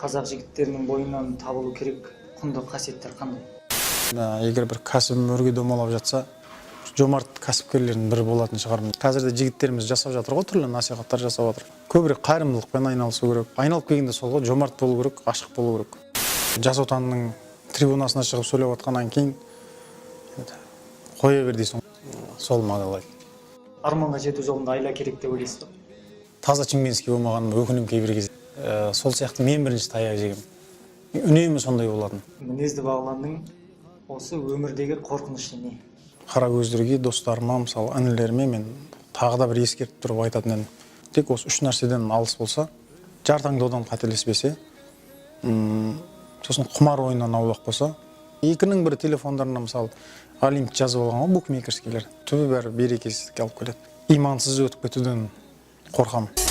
қазақ жігіттерінің бойынан табылу керек құнды қасиеттер қандай? Егер бір кәсібім өрге домалап жатса, жомарт кәсіпкерлердің бірі болатын шығармын. Қазірде жігіттеріміз жасап жатыр ғой, түрлі насихаттар жасап жатыр. Көбірек қайырымдылықпен айналысу керек. Айналып келгенде сол ғой, жомарт болу керек, ашық болу керек. Жас отанның трибунасына шығып сөйлеп жатқаннан кейін қоя бер дейсің. Сол мағалай. Арманға жету жолында айла керек деп ойлайсыз ба? Таза чименский болмағаным өкінем кейбір кезде. Сол сияқты мен бірінші таяқ жегем. Үнемі сондай болатын. Мінезді бағланның осы өмірдегі қорқынышы не? Қара көздерге достарыма, мысалы, інілеріме мен тағы да бір ескертіп тұрып айтатын едім. Тек осы үш нәрседен алыс болса, жар таңдаудан қателеспесе, сосын құмар ойыннан аулақ болса, екінің бірі телефондарына, мысалы, олимп жазып алған ғой, букмекерскийлер. Түбі бәрі берекесіздікке алып келеді. Имансыз өтіп кетуден қорқамын.